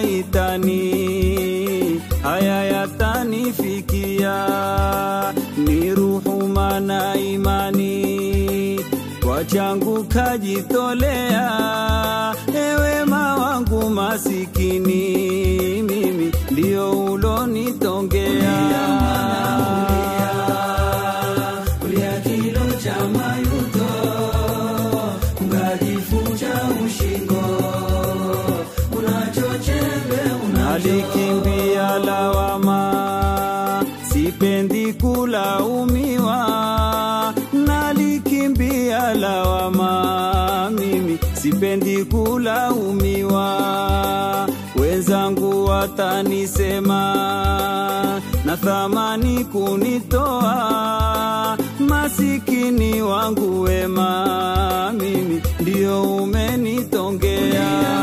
maitani, haya yatanifikia, ni ruhuma na imani, kwa changu kajitolea, ewe mawangu masikini, mimi ndio ulonitongea. Ulia kilo cha mayuto, ungajifunja ushingo, unachochembe unalikimbia lawama, sipendi kulaumiwa, nalikimbia lawama, mimi sipendi kulaumiwa. Wenzangu watanisema na thamani kunitoa, masikini wangu wema, mimi ndio umenitongea.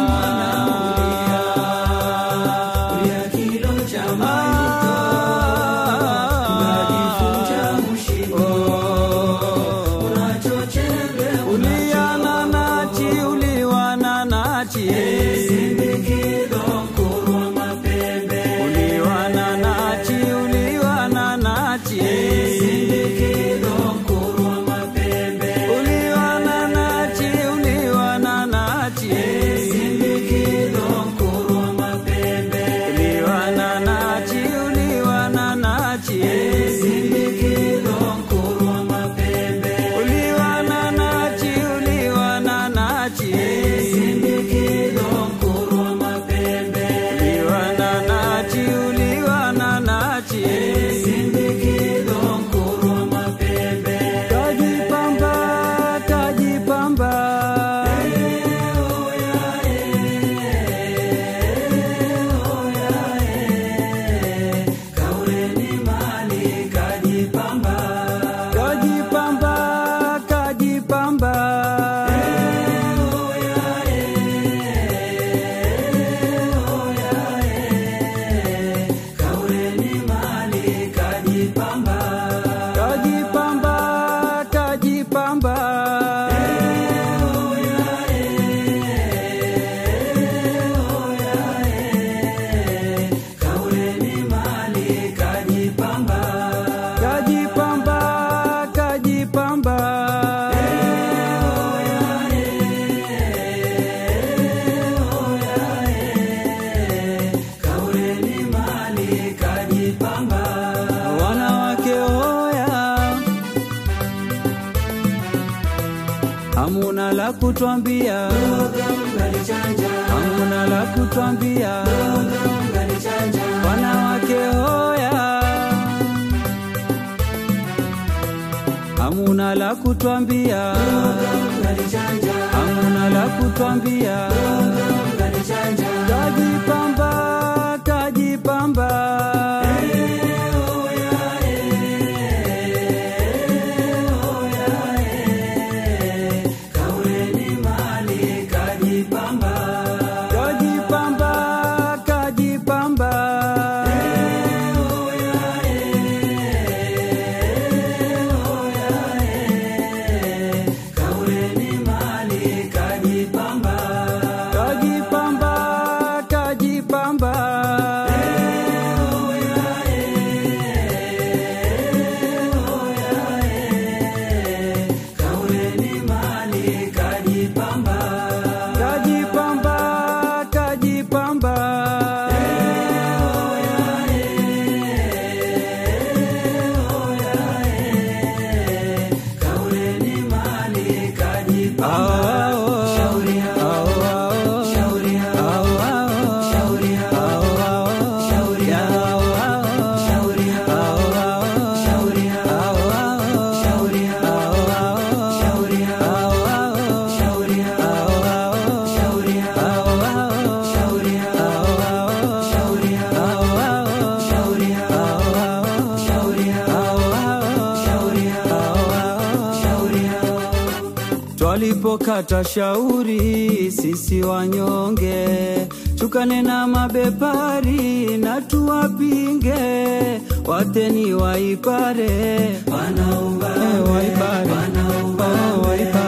Hamuna la kutuambia, hamuna la kutuambia, wanawake hoya. Hamuna la kutuambia, hamuna la kutuambia, kajipamba, kajipamba. Twalipokata shauri sisi wanyonge, tukane na mabepari na tuwapinge, wateni waipare, wanaubare, waipare, wanaubare.